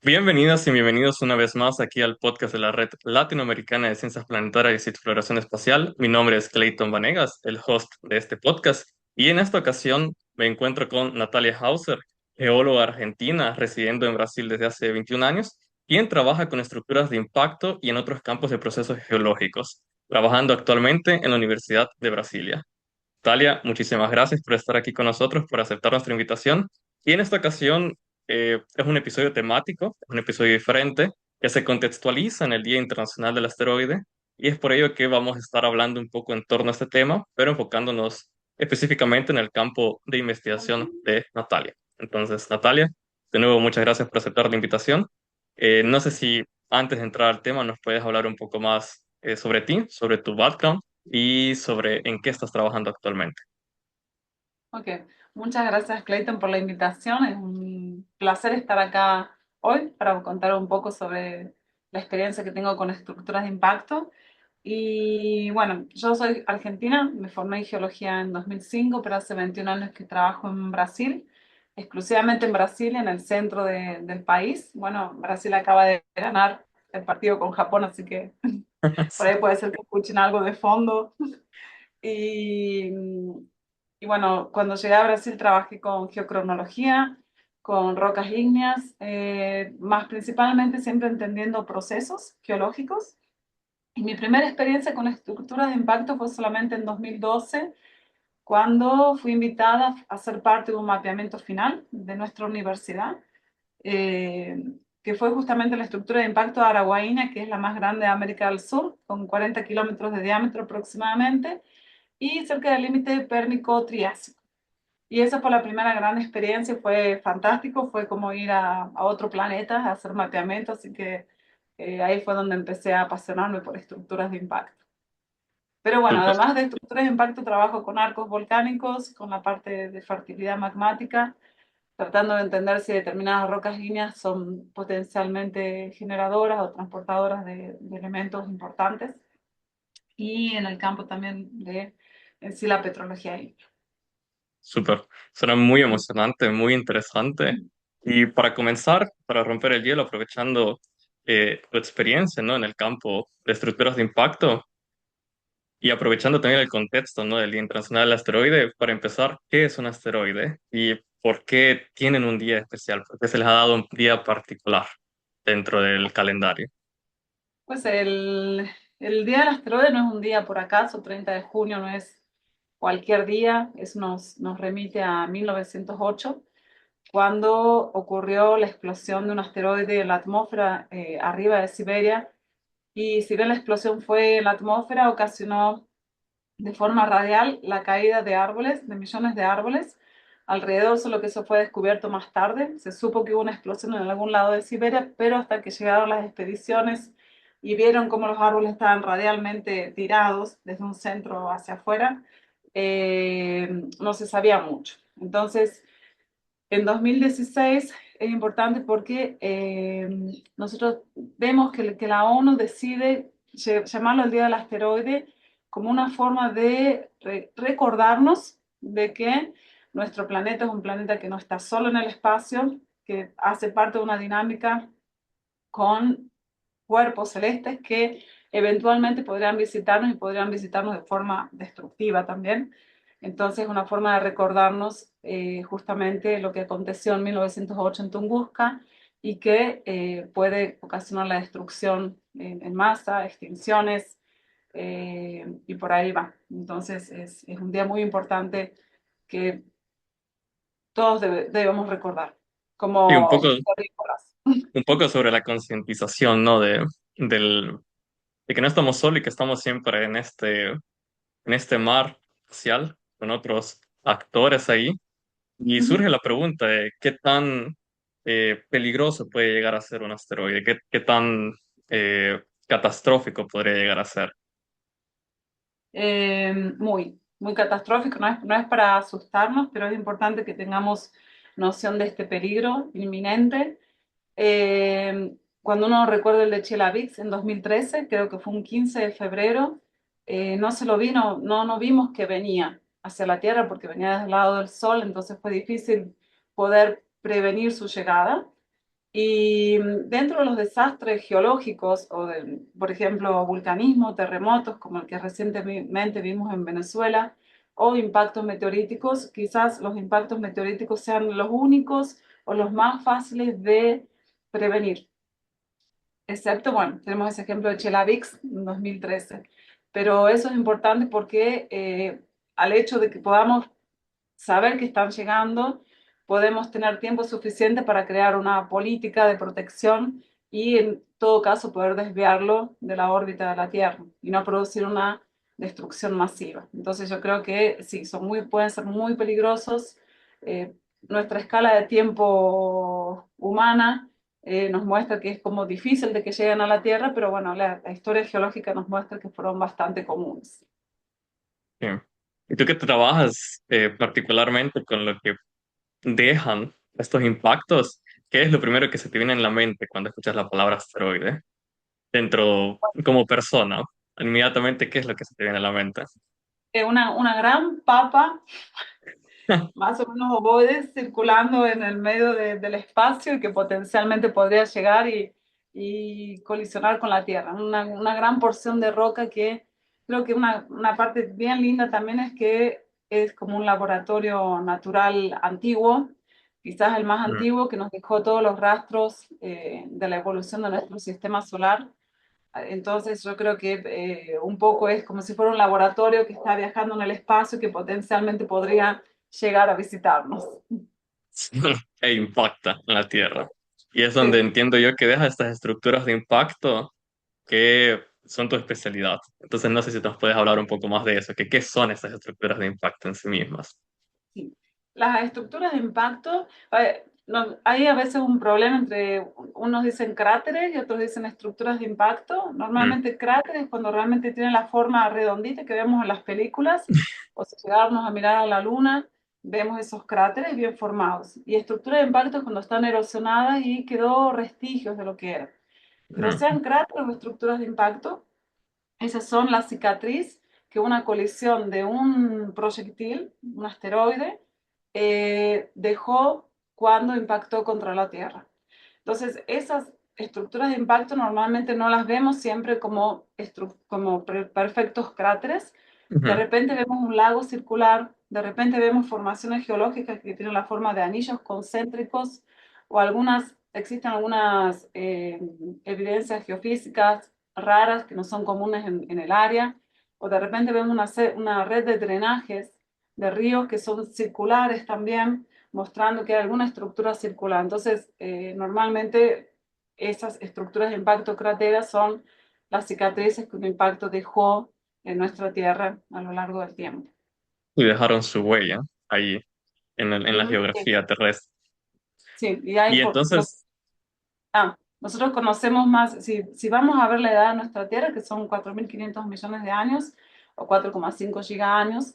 Bienvenidas y bienvenidos una vez más aquí al podcast de la Red Latinoamericana de Ciencias Planetarias y Exploración Espacial. Mi nombre es Clayton Vanegas, el host de este podcast, y en esta ocasión me encuentro con Natalia Hauser, geóloga argentina residiendo en Brasil desde hace 21 años, quien trabaja con estructuras de impacto y en otros campos de procesos geológicos, trabajando actualmente en la Universidad de Brasilia. Talia, muchísimas gracias por estar aquí con nosotros, por aceptar nuestra invitación. Y en esta ocasión es un episodio temático, es un episodio diferente, que se contextualiza en el Día Internacional del Asteroide, y es por ello que vamos a estar hablando un poco en torno a este tema, pero enfocándonos específicamente en el campo de investigación de Natalia. Entonces, Natalia, de nuevo, muchas gracias por aceptar la invitación. No sé si antes de entrar al tema nos puedes hablar un poco más sobre ti, sobre tu background y sobre en qué estás trabajando actualmente. Ok, muchas gracias Clayton por la invitación. Es un placer estar acá hoy para contar un poco sobre la experiencia que tengo con estructuras de impacto. Y bueno, yo soy argentina, me formé en geología en 2005, pero hace 21 años que trabajo en Brasil, exclusivamente en Brasil, en el centro del país. Bueno, Brasil acaba de ganar el partido con Japón, así que por ahí puede ser que escuchen algo de fondo. Y, y bueno, cuando llegué a Brasil trabajé con geocronología, con rocas ígneas, más principalmente siempre entendiendo procesos geológicos. Y mi primera experiencia con estructuras de impacto fue solamente en 2012, cuando fui invitada a ser parte de un mapeamiento final de nuestra universidad, eh, que fue justamente la estructura de impacto de Araguaína, que es la más grande de América del Sur, con 40 kilómetros de diámetro aproximadamente y cerca del límite pérmico-triásico. Y esa fue la primera gran experiencia, fue fantástico, fue como ir a otro planeta a hacer mapeamiento, así que ahí fue donde empecé a apasionarme por estructuras de impacto. Pero bueno, Súper. además de estructuras de impacto, trabajo con arcos volcánicos, con la parte de fertilidad magmática, tratando de entender si determinadas rocas ígneas son potencialmente generadoras o transportadoras de elementos importantes, y en el campo también de en sí la petrología ígnea. Súper. Suena muy emocionante, muy interesante. Y para comenzar, para romper el hielo, aprovechando tu experiencia, ¿no? En el campo de estructuras de impacto y aprovechando también el contexto, ¿no? Del Día Internacional del Asteroide, para empezar, ¿qué es un asteroide? ¿Y por qué tienen un día especial? ¿Por qué se les ha dado un día particular dentro del calendario? Pues el Día del Asteroide no es un día por acaso, 30 de junio no es cualquier día, nos remite a 1908, cuando ocurrió la explosión de un asteroide en la atmósfera arriba de Siberia. Y si bien la explosión fue en la atmósfera, ocasionó de forma radial la caída de árboles, de millones de árboles alrededor, solo que eso fue descubierto más tarde. Se supo que hubo una explosión en algún lado de Siberia, pero hasta que llegaron las expediciones y vieron cómo los árboles estaban radialmente tirados desde un centro hacia afuera, no se sabía mucho. Entonces, en 2016 es importante porque nosotros vemos que la ONU decide llamarlo el Día del Asteroide como una forma de recordarnos de que nuestro planeta es un planeta que no está solo en el espacio, que hace parte de una dinámica con cuerpos celestes que eventualmente podrían visitarnos y podrían visitarnos de forma destructiva también. Entonces, es una forma de recordarnos justamente lo que aconteció en 1908 en Tunguska y que puede ocasionar la destrucción en masa, extinciones, y por ahí va. Entonces, es un día muy importante que todos debemos recordar Sí, como terrícolas. un poco sobre la concientización, ¿no? Del, de que no estamos solos y que estamos siempre en este mar espacial con otros actores ahí. Y surge la pregunta de qué tan peligroso puede llegar a ser un asteroide, qué tan catastrófico podría llegar a ser. Muy catastrófico, no es para asustarnos, pero es importante que tengamos noción de este peligro inminente. Cuando uno recuerda el de Chelyabinsk en 2013, creo que fue un 15 de febrero, no se lo vino, no vimos que venía hacia la Tierra porque venía desde el lado del Sol, entonces fue difícil poder prevenir su llegada. Y dentro de los desastres geológicos, por ejemplo, vulcanismo, terremotos, como el que recientemente vimos en Venezuela, o impactos meteoríticos, quizás los impactos meteoríticos sean los únicos o los más fáciles de prevenir. Excepto, bueno, tenemos ese ejemplo de Chelyabinsk en 2013. Pero eso es importante porque al hecho de que podamos saber que están llegando, podemos tener tiempo suficiente para crear una política de protección y en todo caso poder desviarlo de la órbita de la Tierra y no producir una destrucción masiva. Entonces yo creo que sí, pueden ser muy peligrosos. Eh, Nuestra escala de tiempo humana nos muestra que es como difícil de que lleguen a la Tierra, pero bueno, la historia geológica nos muestra que fueron bastante comunes. Sí. Y tú que trabajas particularmente con lo que dejan estos impactos, ¿qué es lo primero que se te viene en la mente cuando escuchas la palabra asteroide? Dentro, como persona, inmediatamente, ¿qué es lo que se te viene a la mente? Una gran papa más o menos ovoides circulando en el medio del espacio y que potencialmente podría llegar y colisionar con la Tierra. Una gran porción de roca que creo que una parte bien linda también es que es como un laboratorio natural antiguo, quizás el más Mm. antiguo, que nos dejó todos los rastros de la evolución de nuestro sistema solar. Entonces yo creo que un poco es como si fuera un laboratorio que está viajando en el espacio que potencialmente podría llegar a visitarnos. E impacta en la Tierra. Y es donde Sí. entiendo yo que deja estas estructuras de impacto que son tu especialidad. Entonces no sé si nos puedes hablar un poco más de eso, que qué son esas estructuras de impacto en sí mismas. Sí. Las estructuras de impacto, hay a veces un problema entre unos dicen cráteres y otros dicen estructuras de impacto. Mm. Normalmente cráteres cuando realmente tienen la forma redondita que vemos en las películas, o si llegáramos a mirar a la luna, vemos esos cráteres bien formados. Y estructuras de impacto es cuando están erosionadas y quedó vestigios de lo que era. Pero Mm. sean cráteres o estructuras de impacto, esas son la cicatriz que una colisión de un proyectil, un asteroide, dejó cuando impactó contra la Tierra. Entonces, esas estructuras de impacto normalmente no las vemos siempre como perfectos cráteres. De Ujú. repente vemos un lago circular, de repente vemos formaciones geológicas que tienen la forma de anillos concéntricos o existen algunas evidencias geofísicas raras que no son comunes en el área, o de repente vemos una red de drenajes de ríos que son circulares también, mostrando que hay alguna estructura circular. Entonces, normalmente esas estructuras de impacto crateras son las cicatrices que un impacto dejó en nuestra Tierra a lo largo del tiempo. Y dejaron su huella ahí en la Sí, geografía terrestre. sí, Y entonces, nosotros conocemos más, si vamos a ver la edad de nuestra Tierra, que son 4.500 millones de años o 4,5 gigaños,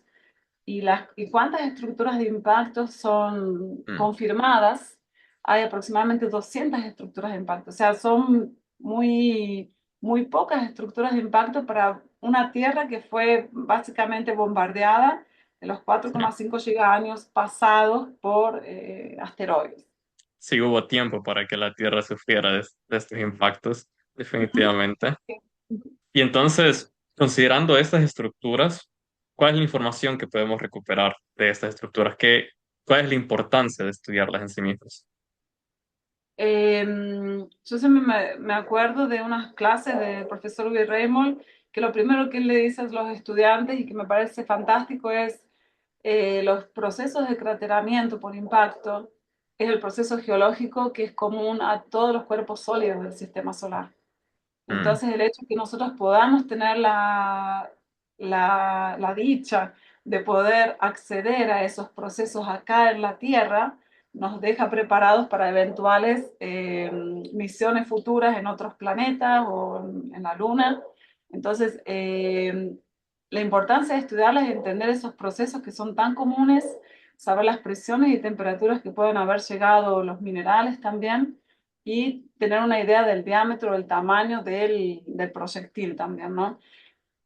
y cuántas estructuras de impacto son mm, confirmadas, hay aproximadamente 200 estructuras de impacto. O sea, son muy pocas estructuras de impacto para una Tierra que fue básicamente bombardeada en los sí, 4,5 gigaños pasados por asteroides. sí hubo tiempo para que la Tierra sufriera de estos impactos, Ujú. definitivamente. Y entonces, considerando estas estructuras, ¿cuál es la información que podemos recuperar de estas estructuras? ¿Cuál es la importancia de estudiarlas en sí mismas? Yo siempre me acuerdo de unas clases del profesor Uwe Reymol, que lo primero que él le dice a los estudiantes y que me parece fantástico es los procesos de crateramiento por impacto, es el proceso geológico que es común a todos los cuerpos sólidos del sistema solar. Mm. Entonces, el hecho de que nosotros podamos tener la dicha de poder acceder a esos procesos acá en la Tierra, nos deja preparados para eventuales misiones futuras en otros planetas o en la Luna. Entonces, la importancia de estudiarlas y entender esos procesos que son tan comunes, saber las presiones y temperaturas que pueden haber llegado los minerales también y tener una idea del diámetro, del tamaño del proyectil también, ¿no?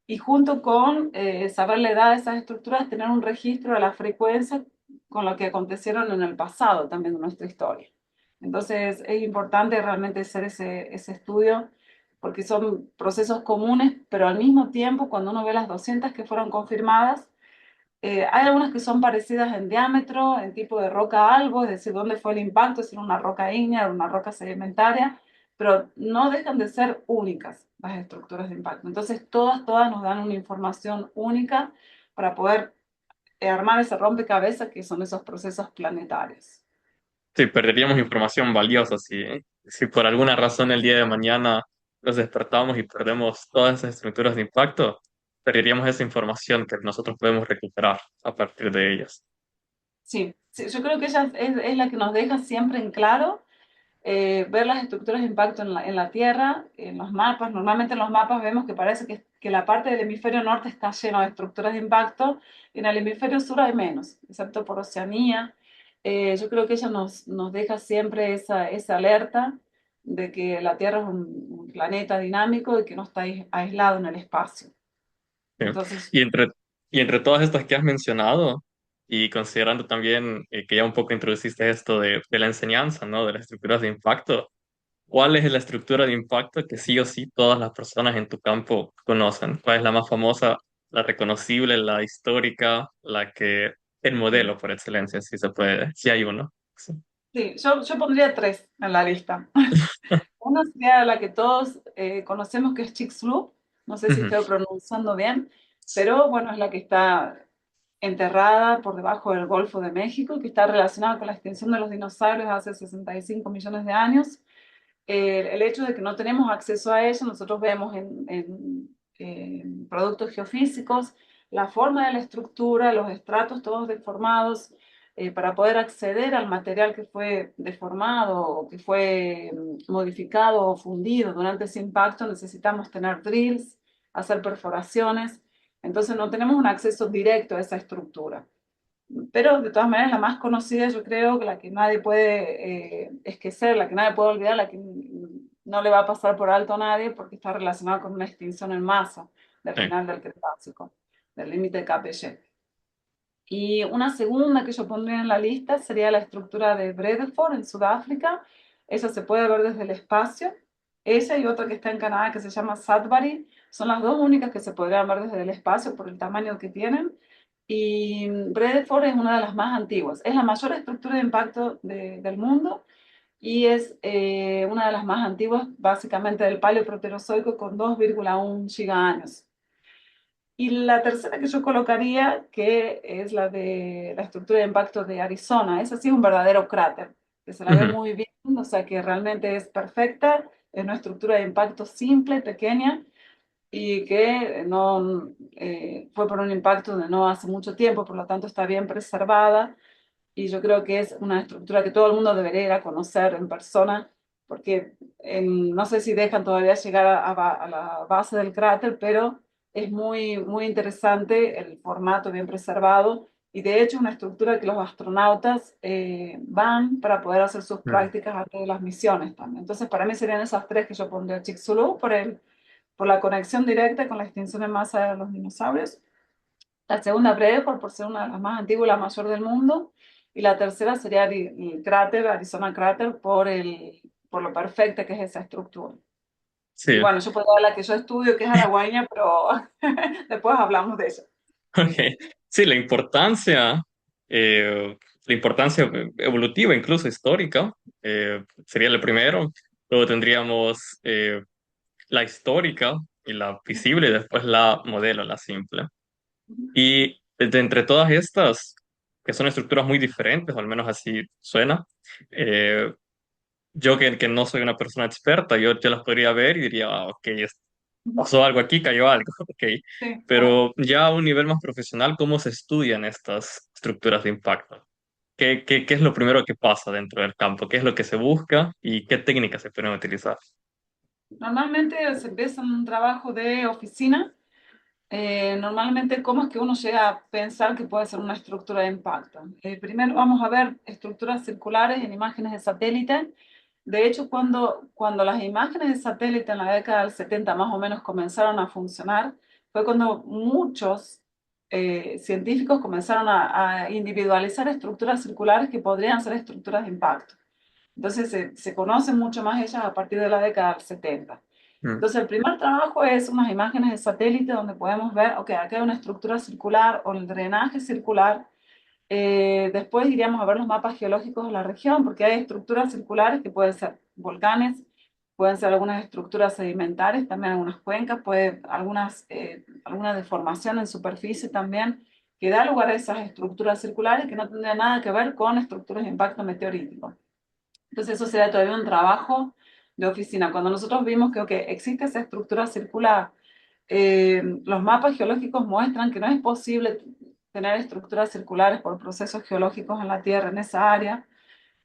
Y junto con saber la edad de esas estructuras, tener un registro de la frecuencia con lo que acontecieron en el pasado también de nuestra historia. Entonces es importante realmente hacer ese estudio porque son procesos comunes, pero al mismo tiempo cuando uno ve las 200 que fueron confirmadas, hay algunas que son parecidas en diámetro, en tipo de roca algo, es decir, dónde fue el impacto, si era una roca ígnea o una roca sedimentaria, pero no dejan de ser únicas las estructuras de impacto. Entonces, todas nos dan una información única para poder armar ese rompecabezas que son esos procesos planetarios. Sí, perderíamos información valiosa si por alguna razón el día de mañana nos despertamos y perdemos todas esas estructuras de impacto, perderíamos esa información que nosotros podemos recuperar a partir de ellas. Sí, sí, yo creo que ella es la que nos deja siempre en claro ver las estructuras de impacto en la Tierra, en los mapas. Normalmente en los mapas vemos que parece que la parte del hemisferio norte está llena de estructuras de impacto y en el hemisferio sur hay menos, excepto por Oceanía. Yo creo que ella nos deja siempre esa alerta de que la Tierra es un planeta dinámico y que no está aislado en el espacio. Sí. Entonces, Y entre, y entre todas estas que has mencionado, y considerando también que ya un poco introduciste esto de la enseñanza, ¿no? De las estructuras de impacto, ¿cuál es la estructura de impacto que sí o sí todas las personas en tu campo conocen? ¿Cuál es la más famosa, la reconocible, la histórica, el modelo por excelencia, si se puede, si hay uno? Sí. sí, yo pondría tres en la lista. Una sería la que todos conocemos, que es Chicxulub. No sé si Ujú. estoy pronunciando bien, pero bueno, es la que está enterrada por debajo del Golfo de México, que está relacionada con la extinción de los dinosaurios hace 65 millones de años. El hecho de que no tenemos acceso a eso, nosotros vemos en productos geofísicos la forma de la estructura, los estratos todos deformados. Para poder acceder al material que fue deformado o que fue modificado o fundido durante ese impacto, necesitamos tener drills, hacer perforaciones. Entonces no tenemos un acceso directo a esa estructura. Pero de todas maneras, la más conocida, yo creo, que la que nadie puede esquecer, la que nadie puede olvidar, la que no le va a pasar por alto a nadie porque está relacionada con una extinción en masa del Sí. final del Cretácico, del límite de Capellette. Y una segunda que yo pondría en la lista sería la estructura de Bredeford en Sudáfrica. Esa se puede ver desde el espacio. Esa y otra que está en Canadá que se llama Sudbury son las dos únicas que se podrían ver desde el espacio por el tamaño que tienen. Y Bredeford es una de las más antiguas. Es la mayor estructura de impacto del mundo y es una de las más antiguas, básicamente del Paleoproterozoico, con 2,1 gigaños. Y la tercera que yo colocaría, que es la de la estructura de impacto de Arizona, esa sí es un verdadero cráter, que se la ve Ujú. muy bien, o sea que realmente es perfecta, es una estructura de impacto simple, pequeña, y que no fue por un impacto de no hace mucho tiempo, por lo tanto está bien preservada, y yo creo que es una estructura que todo el mundo debería ir a conocer en persona, porque no sé si dejan todavía llegar a la base del cráter, pero es muy interesante el formato bien preservado y de hecho una estructura que los astronautas van para poder hacer sus Mm. prácticas antes de las misiones también. Entonces para mí serían esas tres que yo pondría: Chicxulub por la conexión directa con la extinción en masa de los dinosaurios, la segunda Bredeford por ser una de las más antiguas y la mayor del mundo. Y la tercera sería el cráter, Arizona Crater, por lo perfecta que es esa estructura. Y Sí, bueno, yo puedo dar la que yo estudio, que es araguaña, pero después hablamos de eso. ok. Sí, la importancia evolutiva, incluso histórica, sería lo primero. Luego tendríamos la histórica y la visible, y después la modelo, la simple. Y de entre todas estas, que son estructuras muy diferentes, o al menos así suena, eh, yo que no soy una persona experta, yo las podría ver y diría, "Ah, ok, pasó algo aquí, cayó algo, ok". Sí, bueno. Pero ya a un nivel más profesional, ¿cómo se estudian estas estructuras de impacto? ¿Qué es lo primero que pasa dentro del campo? ¿Qué es lo que se busca y qué técnicas se pueden utilizar? Normalmente se empieza un trabajo de oficina. Normalmente, ¿cómo es que uno llega a pensar que puede ser una estructura de impacto? Primero vamos a ver estructuras circulares en imágenes de satélite. De hecho, cuando las imágenes de satélite en la década del 70 más o menos comenzaron a funcionar, fue cuando muchos científicos comenzaron a individualizar estructuras circulares que podrían ser estructuras de impacto. Entonces se conocen mucho más ellas a partir de la década del 70. Mm, Entonces el primer trabajo es unas imágenes de satélite donde podemos ver, ok, acá hay una estructura circular o el drenaje circular. Después iríamos a ver los mapas geológicos de la región, porque hay estructuras circulares que pueden ser volcanes, pueden ser algunas estructuras sedimentarias, también algunas cuencas, alguna deformación en superficie también, que da lugar a esas estructuras circulares que no tendrían nada que ver con estructuras de impacto meteorítico. Entonces eso sería todavía un trabajo de oficina. Cuando nosotros vimos que okay, existe esa estructura circular, los mapas geológicos muestran que no es posible tener estructuras circulares por procesos geológicos en la Tierra en esa área,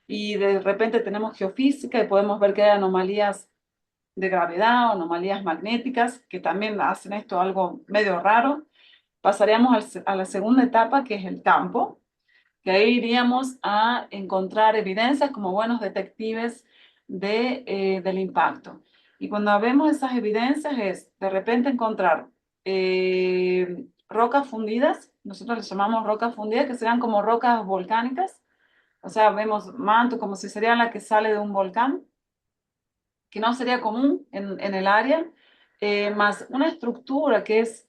y de repente tenemos geofísica y podemos ver que hay anomalías de gravedad o anomalías magnéticas que también hacen esto algo medio raro. Pasaríamos a la segunda etapa, que es el campo, que ahí iríamos a encontrar evidencias como buenos detectives del impacto. Y cuando vemos esas evidencias es de repente encontrar rocas fundidas, nosotros les llamamos rocas fundidas, que serían como rocas volcánicas, o sea, vemos manto como si sería la que sale de un volcán, que no sería común en el área, más una estructura que es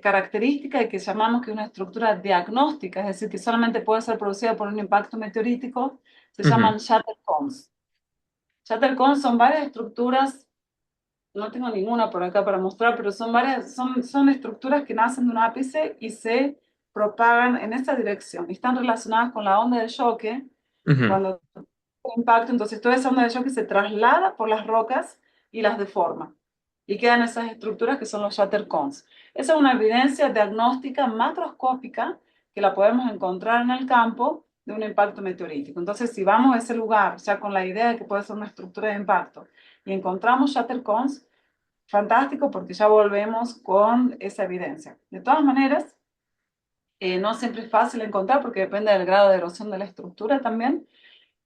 característica y que llamamos que es una estructura diagnóstica, es decir, que solamente puede ser producida por un impacto meteorítico, se ujú, llaman shatter cones. Shatter cones son varias estructuras, no tengo ninguna por acá para mostrar, pero son estructuras que nacen de un ápice y se propagan en esa dirección. Y están relacionadas con la onda de choque. ujú, Cuando impacto, entonces toda esa onda de choque se traslada por las rocas y las deforma. Y quedan esas estructuras que son los shatter cones. Esa es una evidencia diagnóstica macroscópica que la podemos encontrar en el campo de un impacto meteorítico. Entonces, si vamos a ese lugar, ya con la idea de que puede ser una estructura de impacto, y encontramos shatter cones, fantástico porque ya volvemos con esa evidencia. De todas maneras, no siempre es fácil encontrar porque depende del grado de erosión de la estructura también.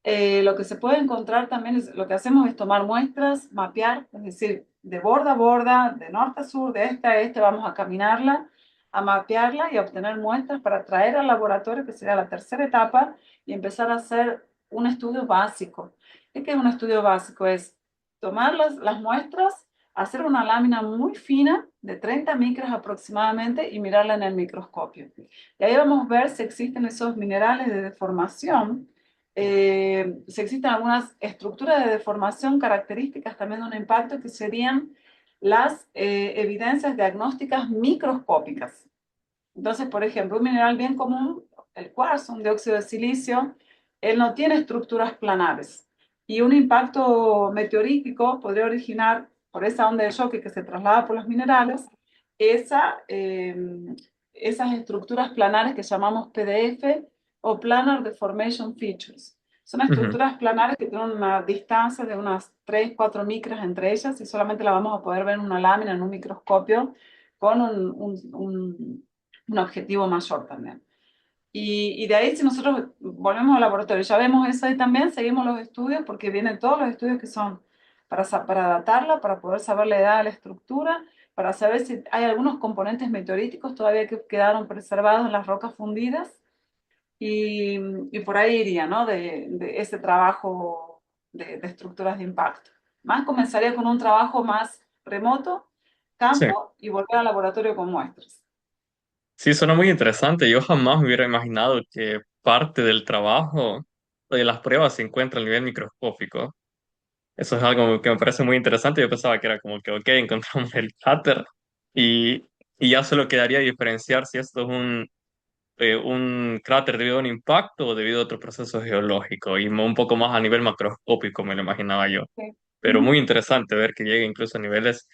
Lo que se puede encontrar también es, lo que hacemos es tomar muestras, mapear, es decir, de borda a borda, de norte a sur, de este a este, vamos a caminarla, a mapearla y a obtener muestras para traer al laboratorio, que sería la tercera etapa, y empezar a hacer un estudio básico. ¿Qué es un estudio básico? Es tomar las muestras, hacer una lámina muy fina, de 30 micras aproximadamente, y mirarla en el microscopio. Y ahí vamos a ver si existen esos minerales de deformación, si existen algunas estructuras de deformación características también de un impacto que serían las evidencias diagnósticas microscópicas. Entonces, por ejemplo, un mineral bien común, el cuarzo, un dióxido de silicio, él no tiene estructuras planares. Y un impacto meteorítico podría originar, por esa onda de choque que se traslada por los minerales, esa, eh, esas estructuras planares que llamamos PDF o Planar Deformation Features. Son ujú. estructuras planares que tienen una distancia de unas 3 4 micras entre ellas y solamente la vamos a poder ver en una lámina, en un microscopio, con un objetivo mayor también. Y de ahí, si nosotros volvemos al laboratorio, ya vemos eso ahí también, seguimos los estudios, porque vienen todos los estudios que son para datarla, para poder saber la edad de la estructura, para saber si hay algunos componentes meteoríticos todavía que quedaron preservados en las rocas fundidas, y, y por ahí iría, ¿no? De ese trabajo de estructuras de impacto. Más comenzaría con un trabajo más remoto, Sí, campo, y volver al laboratorio con muestras. sí, suena muy interesante. Yo jamás me hubiera imaginado que parte del trabajo de las pruebas se encuentra a nivel microscópico. Eso es algo que me parece muy interesante. Yo pensaba que era como que, ok, encontramos el cráter y, y ya solo quedaría diferenciar si esto es un cráter debido a un impacto o debido a otro proceso geológico y un poco más a nivel macroscópico, me lo imaginaba yo. Sí. Pero muy interesante ver que llegue incluso a niveles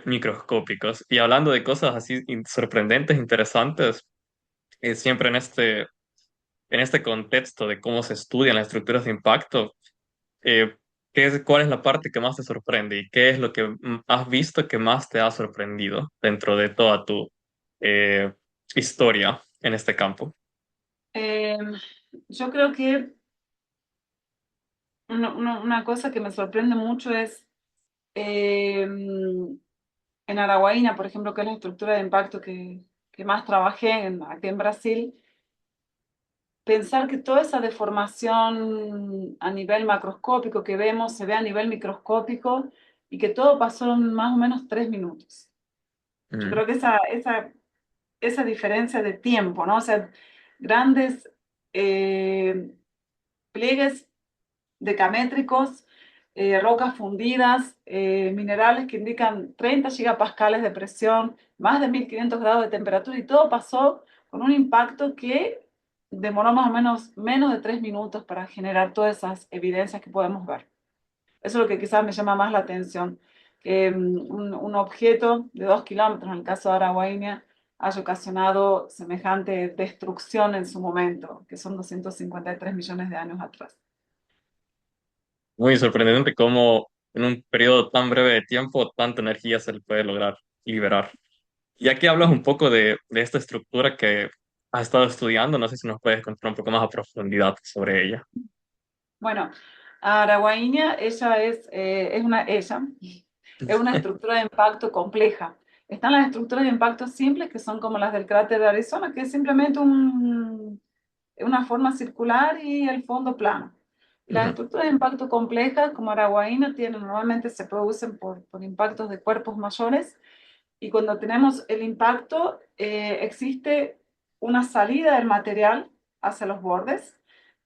microscópicos. Y hablando de cosas así sorprendentes, interesantes, siempre en este contexto de cómo se estudian las estructuras de impacto, eh, ¿cuál es la parte que más te sorprende y qué es lo que has visto que más te ha sorprendido dentro de toda tu eh, historia en este campo? Eh, yo creo que una cosa que me sorprende mucho es en Araguaína, por ejemplo, que es la estructura de impacto que más trabajé aquí en Brasil. pensar que toda esa deformación a nivel macroscópico que vemos se ve a nivel microscópico y que todo pasó en más o menos 3 minutos. Yo Mm, creo que esa diferencia de tiempo, ¿no? O sea, grandes eh, pliegues decamétricos, rocas fundidas, minerales que indican 30 gigapascales de presión, más de 1500 grados de temperatura y todo pasó con un impacto que demoró más o menos de 3 minutos para generar todas esas evidencias que podemos ver. Eso es lo que quizás me llama más la atención, que un objeto de 2 kilómetros, en el caso de Araguaína, haya ocasionado semejante destrucción en su momento, que son 253 millones de años atrás. Muy sorprendente cómo en un periodo tan breve de tiempo tanta energía se le puede lograr liberar. Y aquí hablas un poco de esta estructura que has estado estudiando, no sé si nos puedes contar un poco más a profundidad sobre ella. Bueno, Araguaína, ella es una estructura de impacto compleja. Están las estructuras de impacto simples, que son como las del cráter de Arizona, que es simplemente una forma circular y el fondo plano. Y las Ujú. estructuras de impacto complejas, como Araguaína, normalmente se producen por impactos de cuerpos mayores. Y cuando tenemos el impacto, existe una salida del material hacia los bordes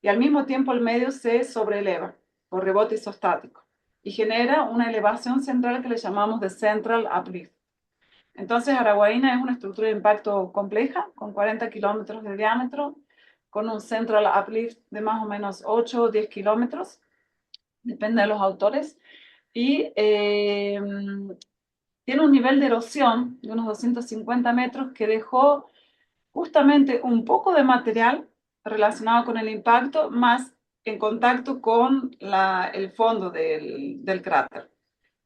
y al mismo tiempo el medio se sobreeleva por rebote isostático y genera una elevación central que le llamamos de central uplift. Entonces, Araguaína es una estructura de impacto compleja con 40 kilómetros de diámetro, con un central uplift de más o menos 8 o 10 kilómetros, depende de los autores, y tiene un nivel de erosión de unos 250 metros que dejó justamente un poco de material relacionado con el impacto, más en contacto con el fondo del cráter.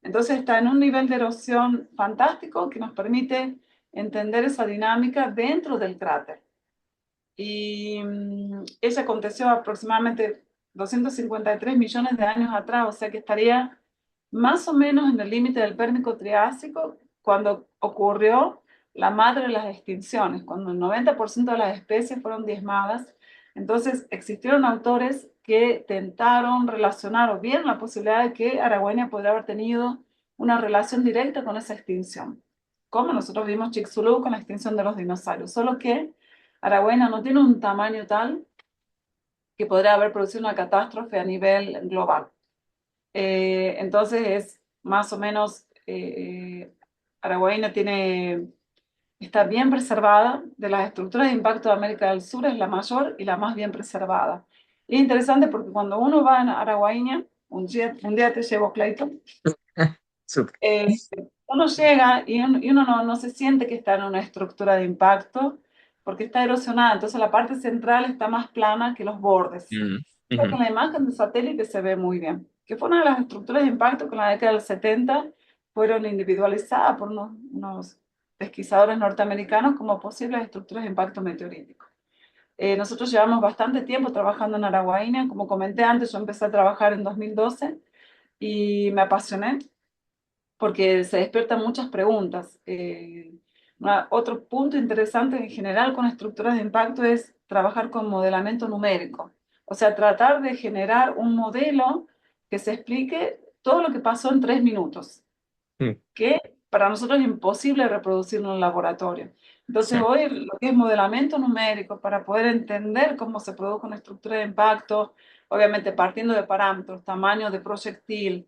Entonces está en un nivel de erosión fantástico que nos permite entender esa dinámica dentro del cráter. Y ella aconteció aproximadamente 253 millones de años atrás, o sea que estaría más o menos en el límite del Pérmico Triásico cuando ocurrió la madre de las extinciones, cuando el 90% de las especies fueron diezmadas. Entonces existieron autores que tentaron relacionar o bien la posibilidad de que Aragüeña podría haber tenido una relación directa con esa extinción, como nosotros vimos Chicxulub con la extinción de los dinosaurios, solo que Aragüena no tiene un tamaño tal que podría haber producido una catástrofe a nivel global. Entonces es más o menos, Aragüena está bien preservada, de las estructuras de impacto de América del Sur es la mayor y la más bien preservada. Y es interesante porque cuando uno va a Araguaína, un día te llevo, Clayton, Súper. eh, uno llega y uno no se siente que está en una estructura de impacto porque está erosionada, entonces la parte central está más plana que los bordes. Mm, Creo que ujú. en la imagen de satélite se ve muy bien, que fue una de las estructuras de impacto que en la década del 70 fueron individualizadas por unos pesquisadores norteamericanos como posibles estructuras de impacto meteorítico. Nosotros llevamos bastante tiempo trabajando en Araguaína, como comenté antes, yo empecé a trabajar en 2012 y me apasioné porque se despiertan muchas preguntas. Otro punto interesante en general con estructuras de impacto es trabajar con modelamiento numérico, o sea, tratar de generar un modelo que se explique todo lo que pasó en 3 minutos, Mm, que para nosotros es imposible reproducirlo en el laboratorio. sí, Entonces, hoy lo que es modelamiento numérico, para poder entender cómo se produjo una estructura de impacto, obviamente partiendo de parámetros, tamaño de proyectil,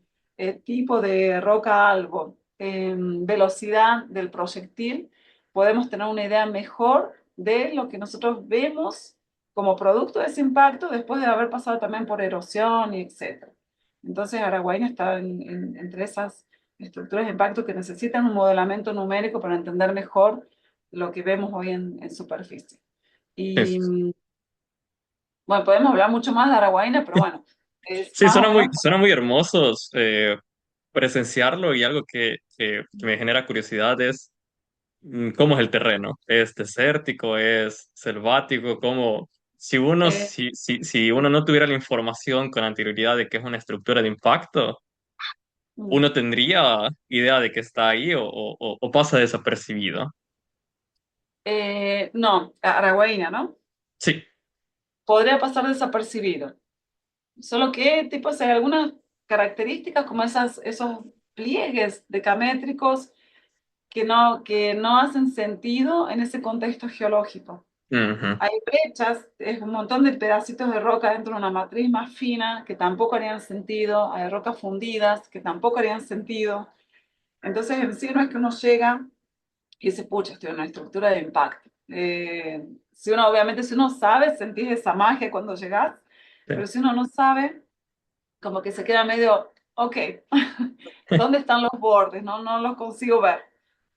tipo de roca algo, velocidad del proyectil, podemos tener una idea mejor de lo que nosotros vemos como producto de ese impacto después de haber pasado también por erosión y etcétera. Entonces, Araguaína está entre esas estructuras de impacto que necesitan un modelamiento numérico para entender mejor lo que vemos hoy en superficie. sí, Y sí. bueno, podemos hablar mucho más de Araguaína, pero bueno, es Sí, más o menos. suena muy hermosos presenciarlo y algo que me genera curiosidad es cómo es el terreno. ¿Es desértico? ¿Es selvático? ¿Cómo? eh, Si uno no tuviera la información con anterioridad de que es una estructura de impacto, mm, ¿uno tendría idea de que está ahí o pasa desapercibido? no, Araguaína, ¿no? Sí. podría pasar desapercibido. Solo que, tipo, si hay algunas características como esos pliegues decamétricos que no hacen sentido en ese contexto geológico. Ujú. Hay brechas, es un montón de pedacitos de roca dentro de una matriz más fina que tampoco harían sentido, hay rocas fundidas que tampoco harían sentido. Entonces, en sí no es que uno llega y dice, pucha, estoy en una estructura de impacto. Si uno, obviamente, si uno sabe, sentís esa magia cuando llegás, Sí. pero si uno no sabe, como que se queda medio, ok, ¿dónde están los bordes? No, no los consigo ver.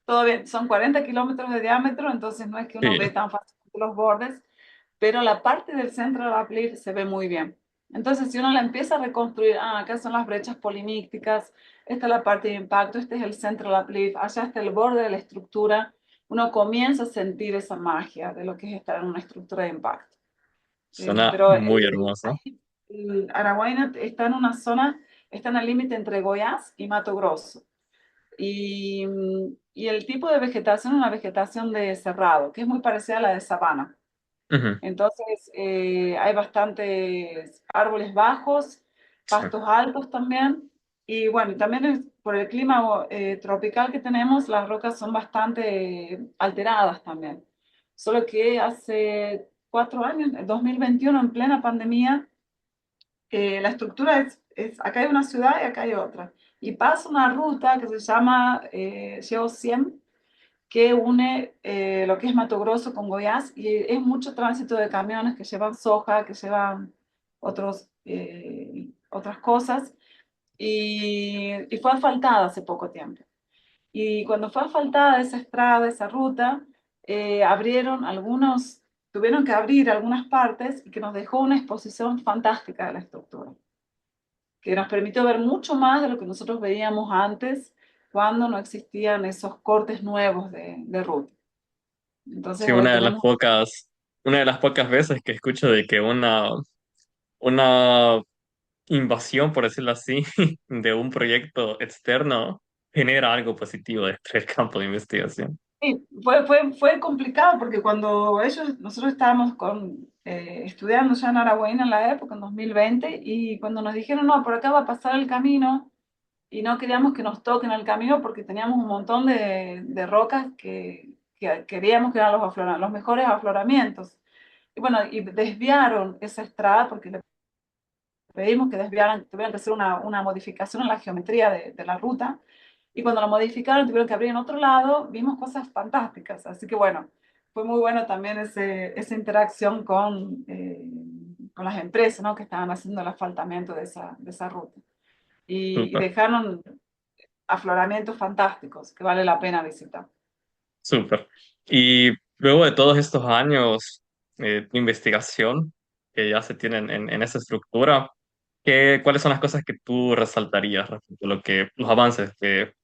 Todo bien, son 40 kilómetros de diámetro, entonces no es que uno Sí. ve tan fácilmente los bordes, pero la parte del centro de la pliegue se ve muy bien. Entonces, si uno la empieza a reconstruir, acá son las brechas polimícticas, esta es la parte de impacto, este es el centro de la pliegue, allá está el borde de la estructura, uno comienza a sentir esa magia de lo que es estar en una estructura de impacto. Suena Pero muy hermoso. el Araguaina está en una zona, está en el límite entre Goiás y Mato Grosso. Y el tipo de vegetación es una vegetación de cerrado, que es muy parecida a la de sabana. Ujú. Entonces, hay bastantes árboles bajos, Sí. pastos altos también. Y bueno, y también por el clima tropical que tenemos, las rocas son bastante alteradas también. Solo que hace 4 años, en 2021, en plena pandemia, la estructura acá hay una ciudad y acá hay otra. Y pasa una ruta que se llama Llevo 100, que une lo que es Mato Grosso con Goiás, y es mucho tránsito de camiones que llevan soja, que llevan otras cosas, y fue asfaltada hace poco tiempo. Y cuando fue asfaltada esa estrada, esa ruta, tuvieron que abrir algunas partes y que nos dejó una exposición fantástica de la estructura, que nos permitió ver mucho más de lo que nosotros veíamos antes cuando no existían esos cortes nuevos de ruta. Entonces Sí, hoy tenemos, una de las pocas veces que escucho de que una invasión, por decirlo así, de un proyecto externo genera algo positivo dentro del campo de investigación. sí, fue complicado porque nosotros estábamos estudiando ya en Araguaína en la época, en 2020, y cuando nos dijeron, no, por acá va a pasar el camino, y no queríamos que nos toquen el camino porque teníamos un montón de rocas que queríamos que eran los mejores afloramientos. Y bueno, y desviaron esa estrada porque le pedimos que desviaran, tuvieran que hacer una modificación en la geometría de la ruta. Y cuando la modificaron, tuvieron que abrir en otro lado, vimos cosas fantásticas. Así que bueno, fue muy bueno también esa interacción con las empresas, ¿no?, que estaban haciendo el asfaltamiento de esa ruta. Y Súper, dejaron afloramientos fantásticos que vale la pena visitar. súper. Y luego de todos estos años de investigación que ya se tienen en esa estructura, ¿cuáles son las cosas que tú resaltarías respecto a los avances que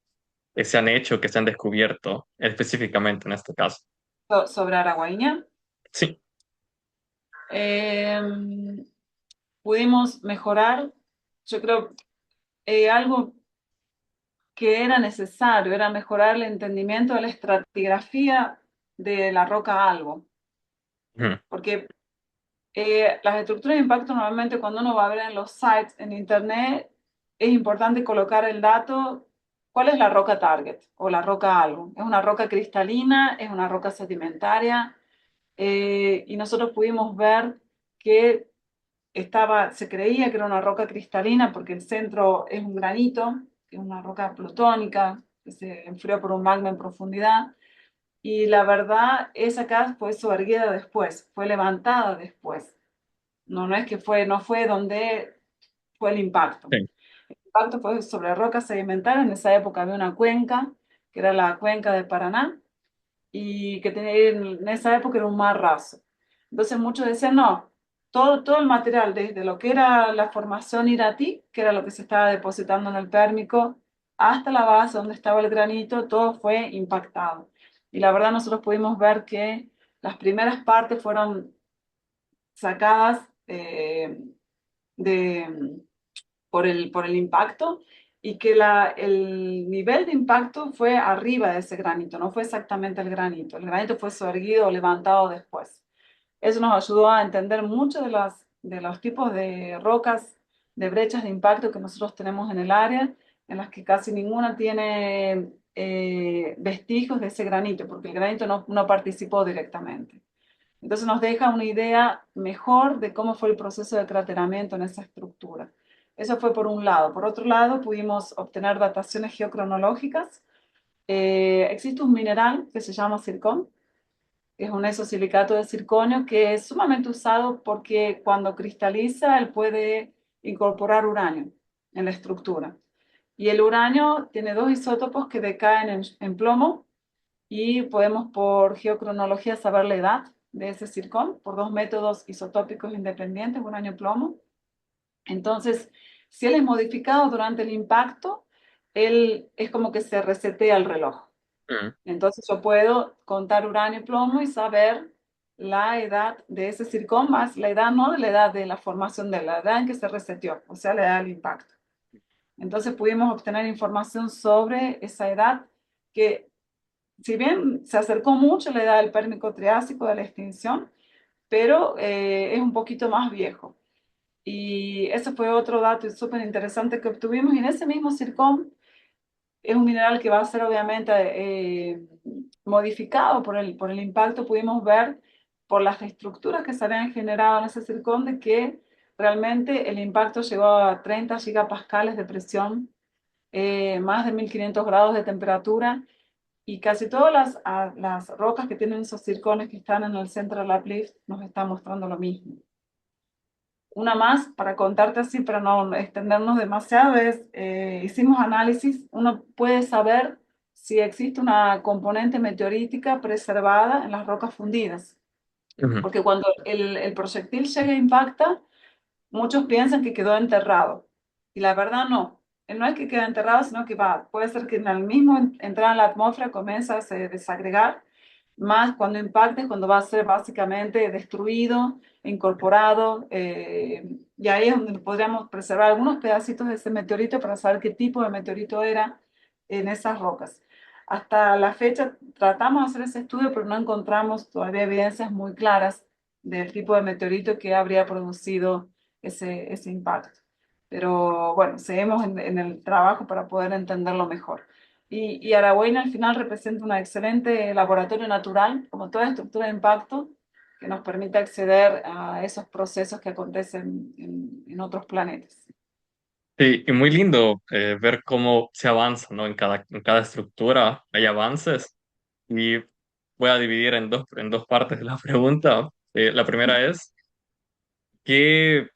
se han hecho, que se han descubierto específicamente en este caso? Sobre Araguaína, Sí. eh, pudimos mejorar, yo creo, algo que era necesario, era mejorar el entendimiento de la estratigrafía de la roca algo, Ujú. porque las estructuras de impacto normalmente cuando uno va a ver en los sites en internet es importante colocar el dato, cuál es la roca target o la roca algo. ¿Es una roca cristalina? ¿Es una roca sedimentaria? Y nosotros pudimos ver que se creía que era una roca cristalina porque el centro es un granito, que es una roca plutónica que se enfrió por un magma en profundidad. Y la verdad, esa acá fue sumergida después, fue levantada después. No, no es que no fue donde fue el impacto. Sí. El impacto fue sobre rocas sedimentarias. En esa época había una cuenca, que era la cuenca de Paraná, y que en esa época era un mar raso. Entonces muchos decían, no, todo el material, desde lo que era la formación Iratí, que era lo que se estaba depositando en el Pérmico, hasta la base donde estaba el granito, todo fue impactado. Y la verdad nosotros pudimos ver que las primeras partes fueron sacadas de, por el impacto, y que el nivel de impacto fue arriba de ese granito, no fue exactamente el granito fue soerguido o levantado después. Eso nos ayudó a entender mucho de los tipos de rocas, de brechas de impacto que nosotros tenemos en el área, en las que casi ninguna tiene vestigios de ese granito, porque el granito no participó directamente. Entonces nos deja una idea mejor de cómo fue el proceso de crateramiento en esa estructura. Eso fue por un lado. Por otro lado, pudimos obtener dataciones geocronológicas. Existe un mineral que se llama zircón, que es un esosilicato de circonio que es sumamente usado porque cuando cristaliza él puede incorporar uranio en la estructura. Y el uranio tiene dos isótopos que decaen en plomo y podemos por geocronología saber la edad de ese zircón por dos métodos isotópicos independientes, uranio-plomo. Entonces, si él es modificado durante el impacto, él es como que se resetea el reloj. Mm, Entonces yo puedo contar uranio y plomo y saber la edad de ese zircón más la edad, no de la edad de la formación de la edad en que se reseteó, o sea, la edad del impacto. Entonces pudimos obtener información sobre esa edad que, si bien se acercó mucho a la edad del Pérmico Triásico de la extinción, pero es un poquito más viejo. Y ese fue otro dato súper interesante que obtuvimos. Y en ese mismo zircón es un mineral que va a ser obviamente modificado por el impacto. Pudimos ver por las estructuras que se habían generado en ese zircón de que realmente el impacto llegó a 30 gigapascales de presión, más de 1500 grados de temperatura y casi todas las rocas que tienen esos circones que están en el centro del uplift nos están mostrando lo mismo. Una más para contarte así, para no extendernos demasiado, es, hicimos análisis, uno puede saber si existe una componente meteorítica preservada en las rocas fundidas, ujú. porque cuando el proyectil llega e impacta, muchos piensan que quedó enterrado, y la verdad no. No es que quede enterrado, sino que va, puede ser que en el mismo entrar en la atmósfera comienza a se desagregar, más cuando impacte, cuando va a ser básicamente destruido, incorporado, y ahí es donde podríamos preservar algunos pedacitos de ese meteorito para saber qué tipo de meteorito era en esas rocas. Hasta la fecha tratamos de hacer ese estudio, pero no encontramos todavía evidencias muy claras del tipo de meteorito que habría producido ese impacto. Pero bueno, seguimos en el trabajo para poder entenderlo mejor. Y Araguaina al final representa un excelente laboratorio natural, como toda estructura de impacto, que nos permite acceder a esos procesos que acontecen en otros planetas. Sí, y muy lindo ver cómo se avanza, ¿no? En cada estructura hay avances y voy a dividir en dos partes la pregunta. La primera es, ¿qué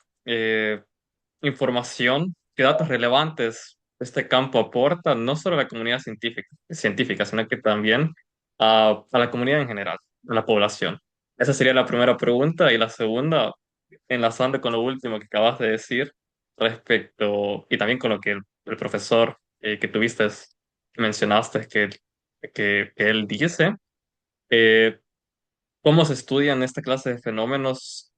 información, qué datos relevantes este campo aporta no solo a la comunidad científica, sino que también a la comunidad en general, a la población? Esa sería la primera pregunta. Y la segunda, enlazando con lo último que acabas de decir, respecto, y también con lo que el profesor que tuviste mencionaste que él dice, eh, ¿cómo se estudian esta clase de fenómenos?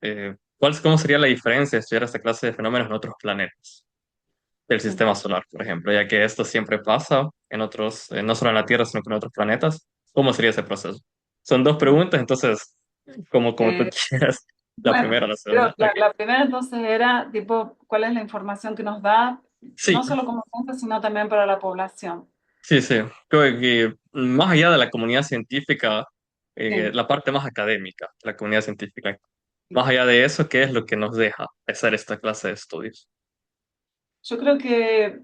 Cómo sería la diferencia de estudiar esta clase de fenómenos en otros planetas del sistema solar, por ejemplo, ya que esto siempre pasa en otros, no solo en la Tierra, sino que en otros planetas? ¿Cómo sería ese proceso? Son dos preguntas, entonces, como tú Eh, quieras, la bueno, primera, la pero segunda. Ok. la primera entonces era, tipo, ¿cuál es la información que nos da, Sí, no solo como ciencia, sino también para la población? sí, sí. Creo que más allá de la comunidad científica, Sí. la parte más académica, la comunidad científica, más allá de eso, ¿qué es lo que nos deja hacer esta clase de estudios? Yo creo que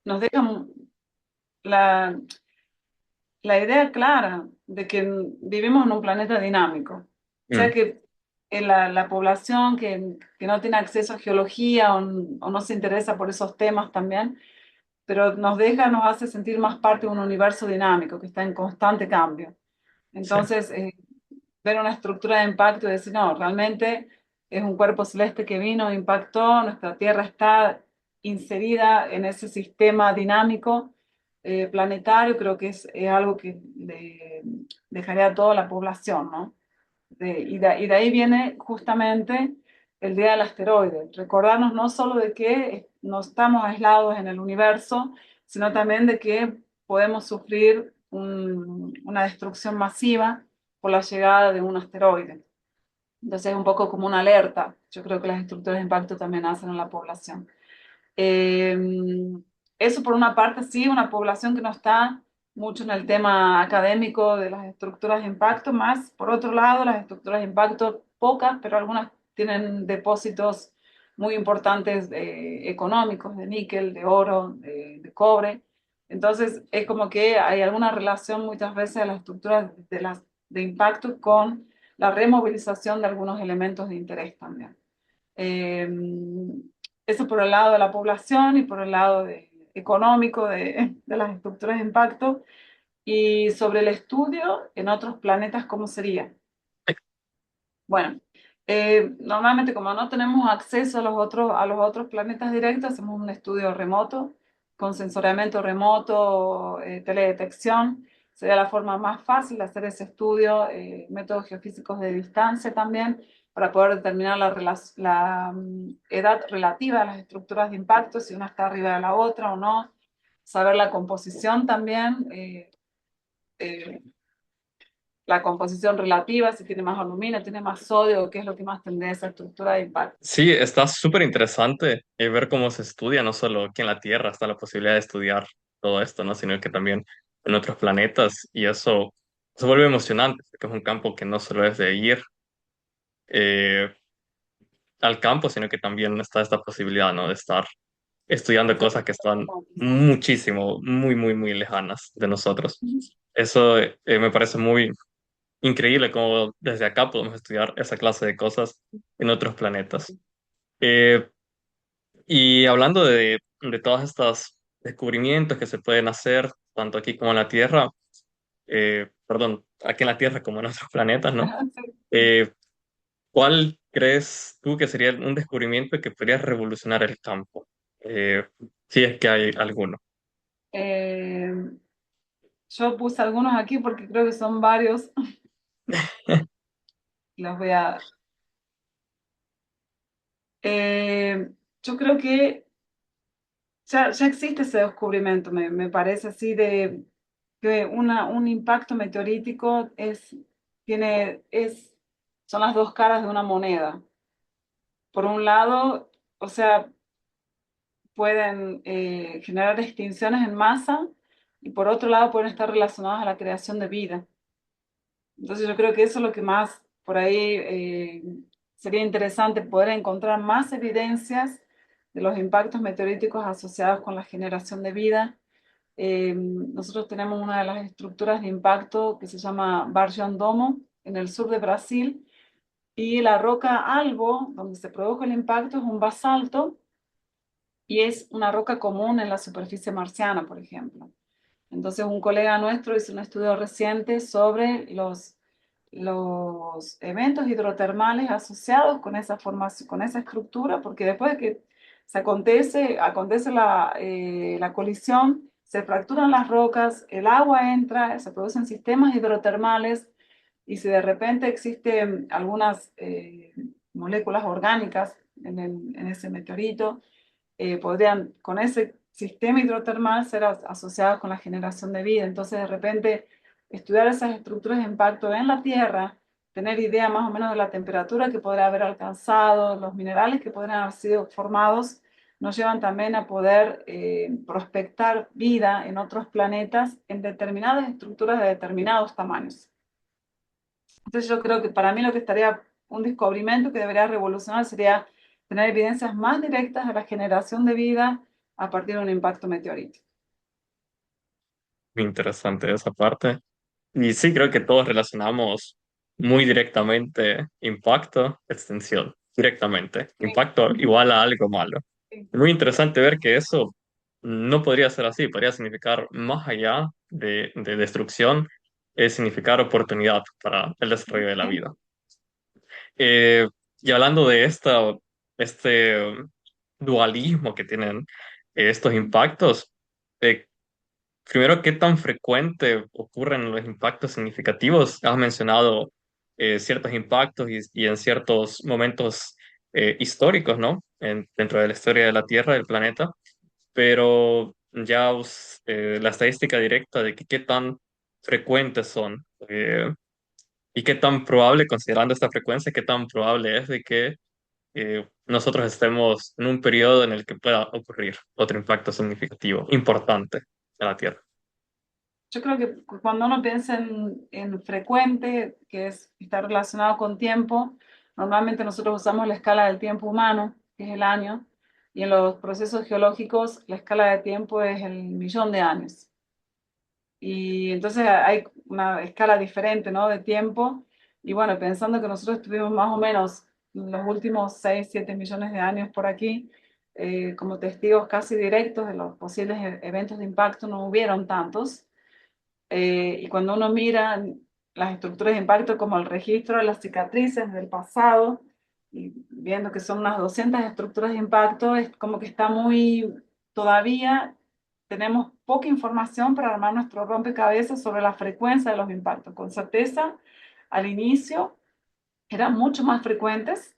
nos deja la, la idea clara de que vivimos en un planeta dinámico. O sea Mm, que la población que no tiene acceso a geología o no se interesa por esos temas también, pero nos hace sentir más parte de un universo dinámico que está en constante cambio. sí. Entonces, ver una estructura de impacto y decir, no, realmente es un cuerpo celeste que vino, impactó, nuestra Tierra está inserida en ese sistema dinámico planetario, creo que es algo que dejaría a toda la población, ¿no? Y de ahí viene justamente el Día del Asteroide, recordarnos no solo de que no estamos aislados en el universo, sino también de que podemos sufrir una destrucción masiva por la llegada de un asteroide. Entonces es un poco como una alerta. Yo creo que las estructuras de impacto también hacen en la población. Eh, Eso por una parte, sí, una población que no está mucho en el tema académico de las estructuras de impacto, más por otro lado, las estructuras de impacto, pocas, pero algunas tienen depósitos muy importantes económicos, de níquel, de oro, de cobre. Entonces, es como que hay alguna relación muchas veces de las estructuras de impacto con la removilización de algunos elementos de interés también. Eh, Eso por el lado de la población y por el lado económico de las estructuras de impacto. Y sobre el estudio en otros planetas, ¿cómo sería? Bueno, normalmente como no tenemos acceso a los otros planetas directos, hacemos un estudio remoto, con sensoriamiento remoto, teledetección. Sería la forma más fácil de hacer ese estudio, métodos geofísicos de distancia también, para poder determinar edad relativa de las estructuras de impacto, si una está arriba de la otra o no, saber la composición también. Eh, la composición relativa, si tiene más aluminio, tiene más sodio, qué es lo que más tendría esa estructura de impacto. Sí, está súper interesante ver cómo se estudia, no solo aquí en la Tierra está la posibilidad de estudiar todo esto, ¿no? Sino que también en otros planetas y eso se vuelve emocionante, porque es un campo que no solo es de ir eh, al campo, sino que también está esta posibilidad, ¿no? De estar estudiando cosas que están muchísimo, muy, muy, muy lejanas de nosotros. Eso me parece muy increíble cómo desde acá podemos estudiar esa clase de cosas en otros planetas. Eh, y hablando de todos estos descubrimientos que se pueden hacer, tanto aquí como en la Tierra, perdón, aquí en la Tierra como en otros planetas, ¿no? Eh, ¿Cuál crees tú que sería un descubrimiento que podría revolucionar el campo? Si es que hay alguno. Eh, yo puse algunos aquí porque creo que son varios. Los voy a... Eh, yo creo que ya existe ese descubrimiento, me parece así, de que un impacto meteorítico son las dos caras de una moneda. Por un lado, o sea, pueden generar extinciones en masa y por otro lado pueden estar relacionadas a la creación de vida. Entonces yo creo que eso es lo que más por ahí sería interesante poder encontrar más evidencias de los impactos meteoríticos asociados con la generación de vida. Nosotros tenemos una de las estructuras de impacto que se llama Vargem Domo en el sur de Brasil y la roca Albo, donde se produjo el impacto, es un basalto y es una roca común en la superficie marciana, por ejemplo. Entonces, un colega nuestro hizo un estudio reciente sobre los eventos hidrotermales asociados con esa formación, con esa estructura, porque después de que acontece la colisión, se fracturan las rocas, el agua entra, se producen sistemas hidrotermales, y si de repente existen algunas moléculas orgánicas en ese meteorito, podrían con ese sistema hidrotermal ser asociados con la generación de vida. Entonces, de repente, estudiar esas estructuras de impacto en la Tierra, tener idea más o menos de la temperatura que podrá haber alcanzado, los minerales que podrían haber sido formados, nos llevan también a poder prospectar vida en otros planetas en determinadas estructuras de determinados tamaños. Entonces yo creo que para mí lo que estaría, un descubrimiento que debería revolucionar sería tener evidencias más directas de la generación de vida a partir de un impacto meteorítico. Muy interesante esa parte. Y sí, creo que todos relacionamos muy directamente impacto, extensión, directamente. Sí. Impacto Ujú. igual a algo malo. Sí. Es muy interesante ver que eso no podría ser así, podría significar más allá de destrucción, es significar oportunidad para el desarrollo de la Sí. vida. Eh, y hablando de este dualismo que tienen estos impactos, eh, primero, ¿qué tan frecuente ocurren los impactos significativos? Has mencionado ciertos impactos y en ciertos momentos históricos, ¿no? Dentro de la historia de la Tierra, del planeta, pero ya la estadística directa de que qué tan frecuentes son. ¿Y qué tan probable, considerando esta frecuencia, qué tan probable es de que nosotros estemos en un periodo en el que pueda ocurrir otro impacto significativo, importante en la Tierra? Yo creo que cuando uno piensa en frecuente, que es, está relacionado con tiempo, normalmente nosotros usamos la escala del tiempo humano, que es el año, y en los procesos geológicos la escala de tiempo es el millón de años. Y entonces hay una escala diferente, ¿no? De tiempo. Y bueno, pensando que nosotros estuvimos más o menos los últimos 6 7 millones de años por aquí, como testigos casi directos de los posibles eventos de impacto, no hubieron tantos. Y cuando uno mira las estructuras de impacto como el registro de las cicatrices del pasado, y viendo que son unas 200 estructuras de impacto, es como que está muy, todavía tenemos poca información para armar nuestro rompecabezas sobre la frecuencia de los impactos. Con certeza, al inicio eran mucho más frecuentes,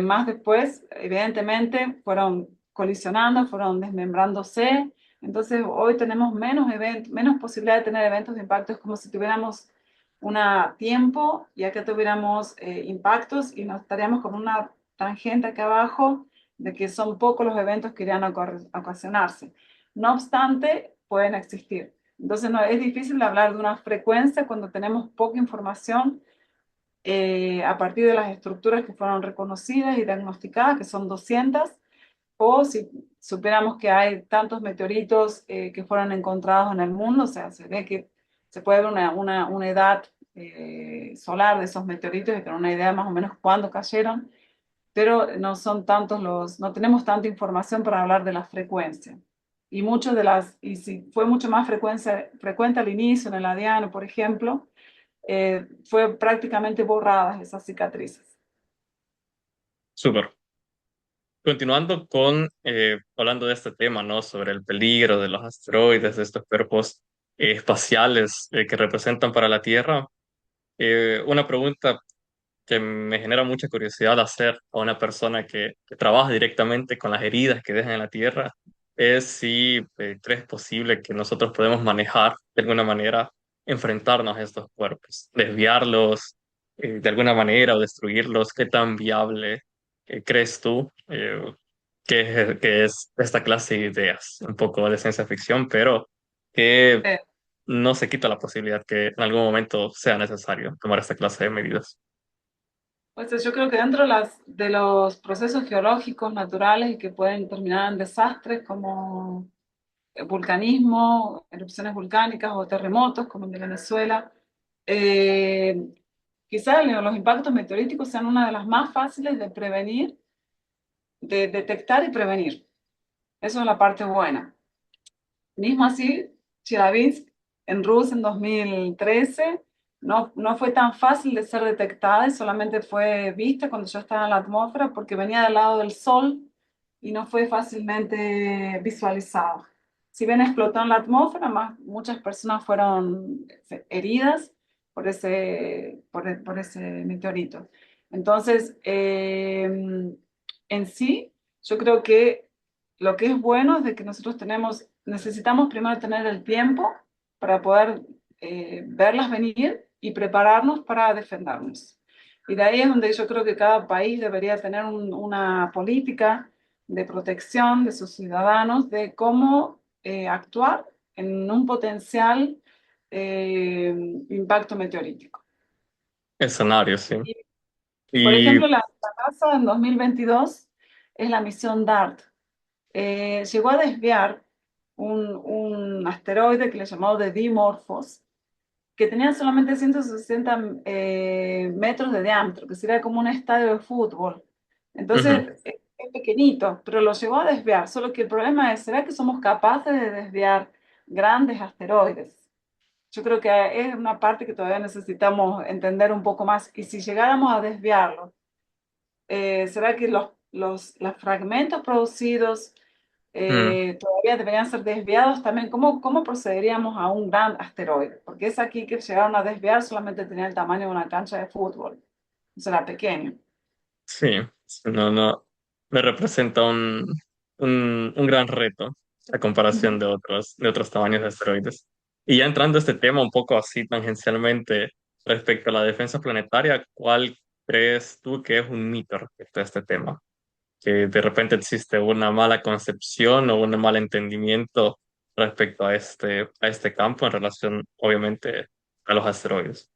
más después, evidentemente, fueron colisionando, fueron desmembrándose. Entonces, hoy tenemos menos eventos, menos posibilidad de tener eventos de impacto. Es como si tuviéramos un tiempo y acá tuviéramos impactos y nos estaríamos con una tangente acá abajo de que son pocos los eventos que irían a ocasionarse. No obstante, pueden existir. Entonces, no, es difícil hablar de una frecuencia cuando tenemos poca información a partir de las estructuras que fueron reconocidas y diagnosticadas, que son 200, o si supiéramos que hay tantos meteoritos que fueron encontrados en el mundo, o sea, se ve que se puede ver una edad solar de esos meteoritos y tener una idea más o menos cuándo cayeron, pero no son tantos no tenemos tanta información para hablar de la frecuencia. Y muchos y si fue mucho más frecuente al inicio, en el Adiano, por ejemplo, fue prácticamente borradas esas cicatrices. Súper. Continuando con, hablando de este tema, ¿no? Sobre el peligro de los asteroides, de estos cuerpos espaciales que representan para la Tierra, una pregunta que me genera mucha curiosidad hacer a una persona que trabaja directamente con las heridas que dejan en la Tierra es si crees posible que nosotros podemos manejar de alguna manera, enfrentarnos a estos cuerpos, desviarlos de alguna manera o destruirlos. ¿Qué tan viable crees tú que es esta clase de ideas? Un poco de ciencia ficción, pero que Eh, no se quita la posibilidad que en algún momento sea necesario tomar esta clase de medidas. pues yo creo que dentro de de los procesos geológicos naturales y que pueden terminar en desastres como vulcanismo, erupciones volcánicas o terremotos como el de Venezuela, eh, quizás los impactos meteoríticos sean una de las más fáciles de prevenir, de detectar y prevenir. Eso es la parte buena. Mismo así, Chelyabinsk en Rusia en 2013 no fue tan fácil de ser detectada y solamente fue vista cuando ya estaba en la atmósfera porque venía del lado del Sol y no fue fácilmente visualizado. Si bien explotó en la atmósfera, muchas personas fueron heridas por ese meteorito. Entonces, en sí, yo creo que lo que es bueno es de que nosotros necesitamos primero tener el tiempo para poder verlas venir y prepararnos para defendernos. Y de ahí es donde yo creo que cada país debería tener una política de protección de sus ciudadanos, de cómo actuar en un potencial impacto meteorítico. Escenario, sí. Y, por Y ejemplo, la NASA en 2022 es la misión DART. Llegó a desviar un asteroide que le llamó de Dimorphos, que tenía solamente 160 metros de diámetro, que sería como un estadio de fútbol. ujú, Entonces, es pequeñito, pero lo llegó a desviar. Solo que el problema es, ¿será que somos capaces de desviar grandes asteroides? Yo creo que es una parte que todavía necesitamos entender un poco más. Y si llegáramos a desviarlo, ¿será que los fragmentos producidos mm, todavía deberían ser desviados también? ¿Cómo procederíamos a un gran asteroide? Porque es aquí que llegaron a desviar, solamente tenía el tamaño de una cancha de fútbol. O sea, era pequeño. sí, sí, no, no, me representa un gran reto a comparación Ujú. de otros tamaños de asteroides. Y ya entrando a este tema un poco así tangencialmente, Respecto a la defensa planetaria, ¿cuál crees tú que es un mito respecto a este tema? Que de repente existe una mala concepción o un mal entendimiento respecto a este campo en relación, obviamente, a los asteroides.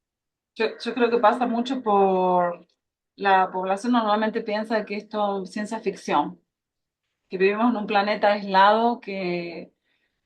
Yo creo que pasa mucho por la población normalmente piensa que esto es ciencia ficción, que vivimos en un planeta aislado que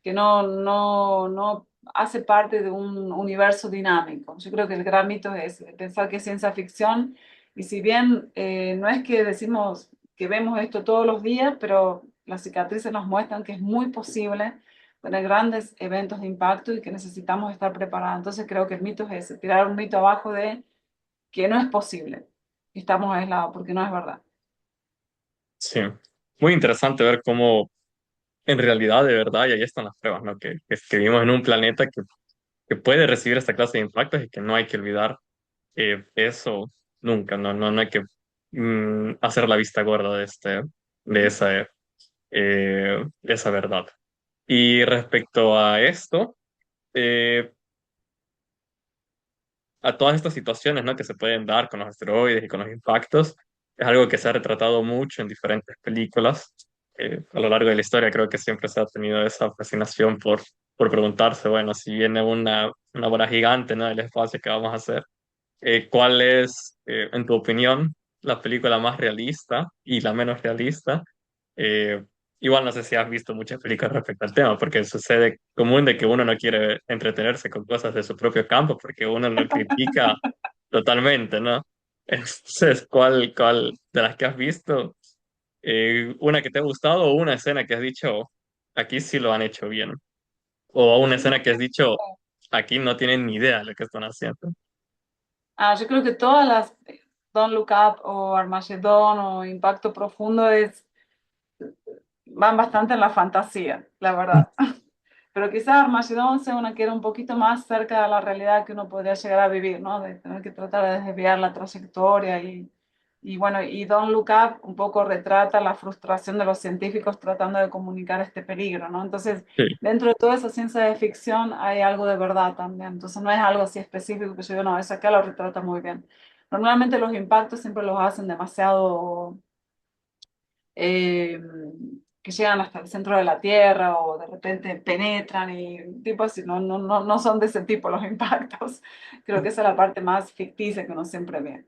no hace parte de un universo dinámico. Yo creo que el gran mito es pensar que es ciencia ficción y si bien no es que decimos que vemos esto todos los días, pero las cicatrices nos muestran que es muy posible tener grandes eventos de impacto y que necesitamos estar preparados. Entonces creo que el mito es ese, tirar un mito abajo de que no es posible, que estamos aislados, porque no es verdad. Sí, muy interesante ver cómo en realidad, de verdad, y ahí están las pruebas, ¿no? Que vivimos en un planeta que puede recibir esta clase de impactos y que no hay que olvidar eso nunca, no hay que hacer la vista gorda de esa verdad. Y respecto a esto, eh, a todas estas situaciones, ¿no? Que se pueden dar con los asteroides y con los impactos, es algo que se ha retratado mucho en diferentes películas. A lo largo de la historia creo que siempre se ha tenido esa fascinación por preguntarse, bueno, si viene una bola gigante, ¿no? Del espacio, ¿qué vamos a hacer? ¿Cuál es, en tu opinión, la película más realista y la menos realista? Eh, Igual no sé si has visto muchas películas respecto al tema, porque sucede común de que uno no quiere entretenerse con cosas de su propio campo, porque uno lo critica totalmente, ¿no? Entonces, ¿cuál de las que has visto, una que te ha gustado o una escena que has dicho, aquí sí lo han hecho bien? O una Yo creo escena que has dicho, aquí no tienen ni idea de lo que están haciendo. yo creo que todas las Don't Look Up o Armageddon o Impacto Profundo van bastante en la fantasía, la verdad. Pero quizás Armageddon sea una que era un poquito más cerca de la realidad que uno podría llegar a vivir, ¿no? De tener que tratar de desviar la trayectoria y bueno, y Don't Look Up un poco retrata la frustración de los científicos tratando de comunicar este peligro, ¿no? Entonces, Sí. dentro de toda esa ciencia de ficción hay algo de verdad también. Entonces, no es algo así específico que yo digo, no, eso acá lo retrata muy bien. Normalmente los impactos siempre los hacen demasiado eh, que llegan hasta el centro de la Tierra o de repente penetran y tipo así, no son de ese tipo los impactos. Creo que esa es la parte más ficticia que uno siempre ve.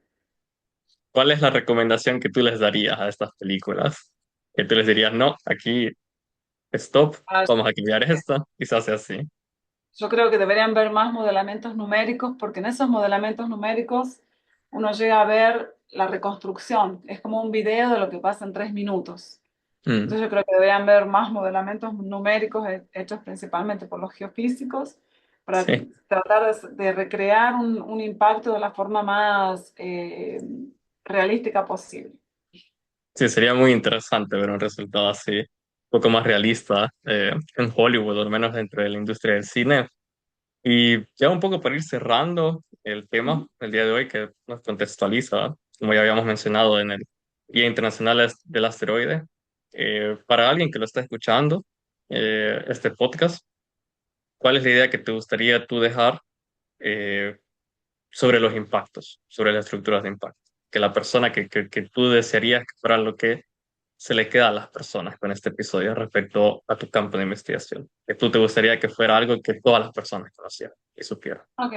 ¿Cuál es la recomendación que tú les darías a estas películas? Que tú les dirías, no, aquí, stop, Ah, vamos a cambiar esto, y se hace así. yo creo que deberían ver más modelamientos numéricos porque en esos modelamientos numéricos uno llega a ver la reconstrucción. Es como un video de lo que pasa en 3 minutos. Mm, Entonces yo creo que deberían ver más modelamientos numéricos hechos principalmente por los geofísicos para sí, tratar de recrear un impacto de la forma más realística posible. sí, sería muy interesante ver un resultado así, un poco más realista en Hollywood, o al menos dentro de la industria del cine. Y ya un poco para ir cerrando el tema Ujú. del día de hoy, que nos contextualiza, como ya habíamos mencionado en el Día Internacional del Asteroide, para alguien que lo está escuchando, este podcast, ¿cuál es la idea que te gustaría tú dejar eh, sobre los impactos, sobre las estructuras de impacto? Que la persona que tú desearías que fuera lo que se le queda a las personas con este episodio respecto a tu campo de investigación. Que tú te gustaría que fuera algo que todas las personas conocieran y supieran. Ok.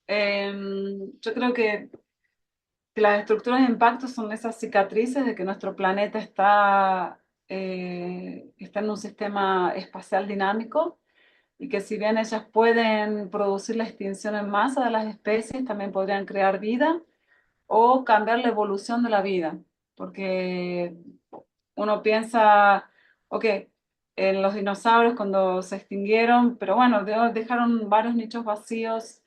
Yo creo que las estructuras de impacto son esas cicatrices de que nuestro planeta está en un sistema espacial dinámico y que si bien ellas pueden producir la extinción en masa de las especies, también podrían crear vida o cambiar la evolución de la vida, porque uno piensa, ok, en los dinosaurios cuando se extinguieron, pero bueno, dejaron varios nichos vacíos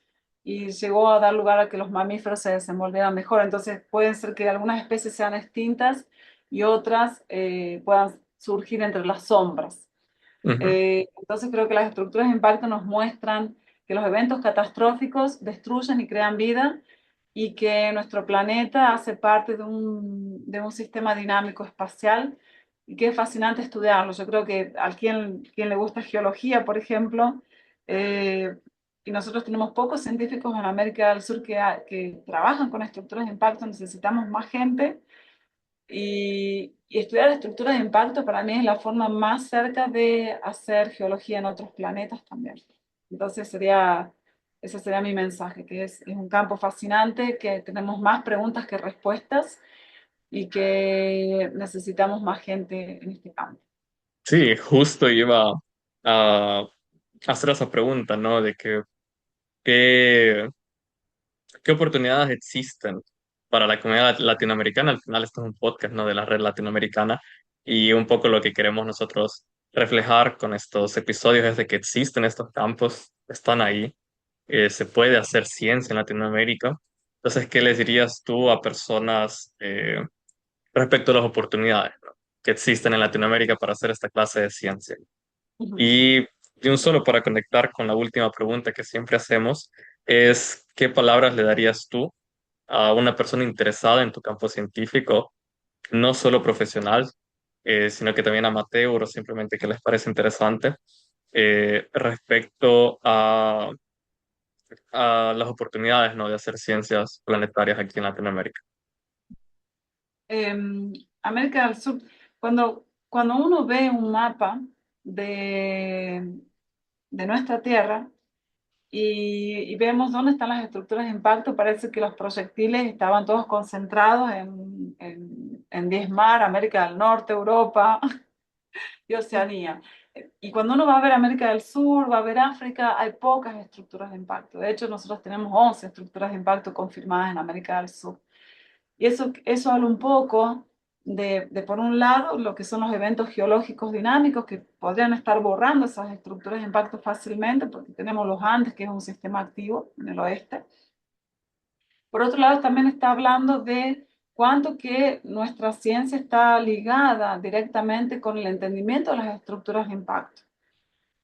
y llegó a dar lugar a que los mamíferos se desenvolvieran mejor. Entonces pueden ser que algunas especies sean extintas y otras puedan surgir entre las sombras. Ujú. Entonces creo que las estructuras de impacto nos muestran que los eventos catastróficos destruyen y crean vida y que nuestro planeta hace parte de un sistema dinámico espacial y que es fascinante estudiarlo. Yo creo que a quien le gusta geología, por ejemplo, eh, y nosotros tenemos pocos científicos en América del Sur que trabajan con estructuras de impacto, necesitamos más gente y estudiar estructuras de impacto para mí es la forma más cerca de hacer geología en otros planetas también. Entonces ese sería mi mensaje, que es un campo fascinante, que tenemos más preguntas que respuestas y que necesitamos más gente en este campo. Sí, justo iba a hacer esa pregunta, ¿no? De que, ¿qué, qué oportunidades existen para la comunidad latinoamericana? Al final esto es un podcast, ¿no? De la red latinoamericana y un poco lo que queremos nosotros reflejar con estos episodios es de que existen estos campos, están ahí, se puede hacer ciencia en Latinoamérica. Entonces, ¿qué les dirías tú a personas respecto a las oportunidades, ¿no? que existen en Latinoamérica para hacer esta clase de ciencia? Ujú. Y de un solo para conectar con la última pregunta que siempre hacemos, es ¿qué palabras le darías tú a una persona interesada en tu campo científico, no solo profesional, sino que también amateur o simplemente que les parece interesante, respecto a las oportunidades, ¿no? de hacer ciencias planetarias aquí en Latinoamérica? Em, América del Sur, cuando uno ve un mapa de, de nuestra Tierra y vemos dónde están las estructuras de impacto, parece que los proyectiles estaban todos concentrados en 10 mar, América del Norte, Europa y Oceanía. Y cuando uno va a ver América del Sur, va a ver África, hay pocas estructuras de impacto. De hecho, nosotros tenemos 11 estructuras de impacto confirmadas en América del Sur. Y eso habla un poco por un lado, lo que son los eventos geológicos dinámicos que podrían estar borrando esas estructuras de impacto fácilmente, porque tenemos los Andes, que es un sistema activo en el oeste. Por otro lado, también está hablando de cuánto que nuestra ciencia está ligada directamente con el entendimiento de las estructuras de impacto.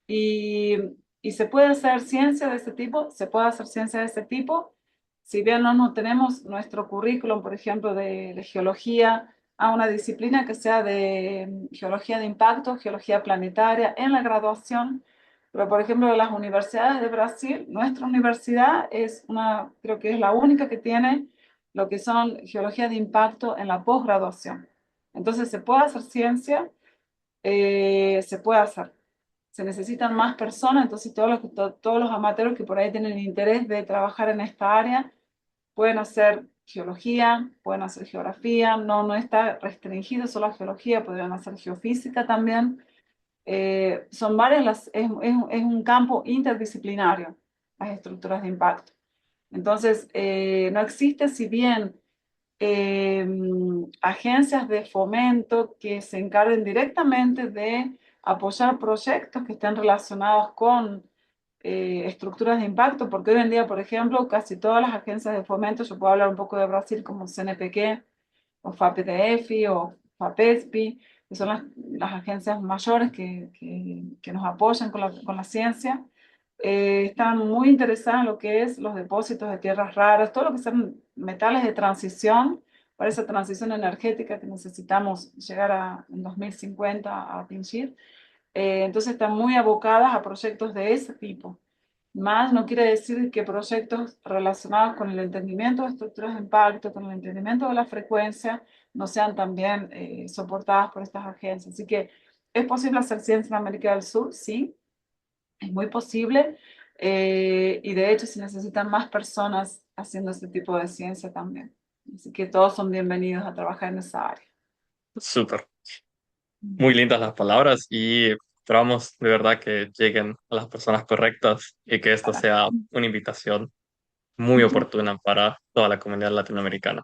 Y, y se puede hacer ciencia de ese tipo, se puede hacer ciencia de ese tipo, si bien no tenemos nuestro currículum, por ejemplo, de geología, a una disciplina que sea de geología de impacto, geología planetaria en la graduación. Pero, por ejemplo, de las universidades de Brasil, nuestra universidad creo que es la única que tiene lo que son geología de impacto en la posgraduación. Entonces, se puede hacer ciencia, se puede hacer. Se necesitan más personas, entonces todos los amateurs que por ahí tienen interés de trabajar en esta área pueden hacer geología, pueden hacer geografía, no está restringido solo a geología, podrían hacer geofísica también. Son varias, es un campo interdisciplinario, las estructuras de impacto. Entonces, no existe, si bien eh, agencias de fomento que se encarguen directamente de apoyar proyectos que estén relacionados con estructuras de impacto, porque hoy en día, por ejemplo, casi todas las agencias de fomento, yo puedo hablar un poco de Brasil como CNPq, o FAPEDEFI, o FAPESPI, que son las agencias mayores que nos apoyan con la ciencia, están muy interesadas en lo que es los depósitos de tierras raras, todo lo que son metales de transición, para esa transición energética que necesitamos llegar en 2050 a atingir. Entonces están muy abocadas a proyectos de ese tipo. Más no quiere decir que proyectos relacionados con el entendimiento de estructuras de impacto, con el entendimiento de la frecuencia, no sean también soportadas por estas agencias. Así que es posible hacer ciencia en América del Sur, sí, es muy posible. Y de hecho se necesitan más personas haciendo este tipo de ciencia también. Así que todos son bienvenidos a trabajar en esa área. Súper. Muy lindas las palabras y esperamos de verdad que lleguen a las personas correctas y que esto Ojalá. sea una invitación muy Ujú. oportuna para toda la comunidad latinoamericana.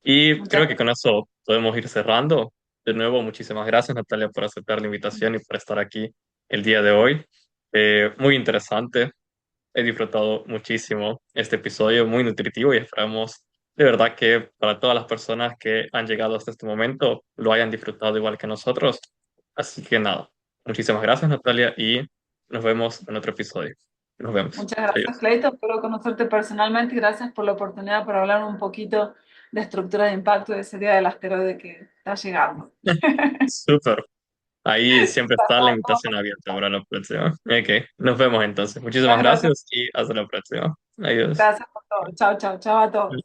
Y Muchas creo que con gracias. eso podemos ir cerrando. De nuevo, muchísimas gracias, Natalia, por aceptar la invitación y por estar aquí el día de hoy. Muy interesante. He disfrutado muchísimo este episodio, muy nutritivo y esperamos de verdad que para todas las personas que han llegado hasta este momento lo hayan disfrutado igual que nosotros. Así que nada, muchísimas gracias, Natalia, y nos vemos en otro episodio. Nos vemos. Muchas gracias, Adiós. Cleito. Espero conocerte personalmente y gracias por la oportunidad para hablar un poquito de estructura de impacto de ese día del asteroide que está llegando. Súper. Ahí siempre está la invitación abierta para la próxima. Ok, nos vemos entonces. Muchísimas Muchas gracias, gracias y hasta la próxima. Adiós. gracias por todo. Chao, chao, chao a todos.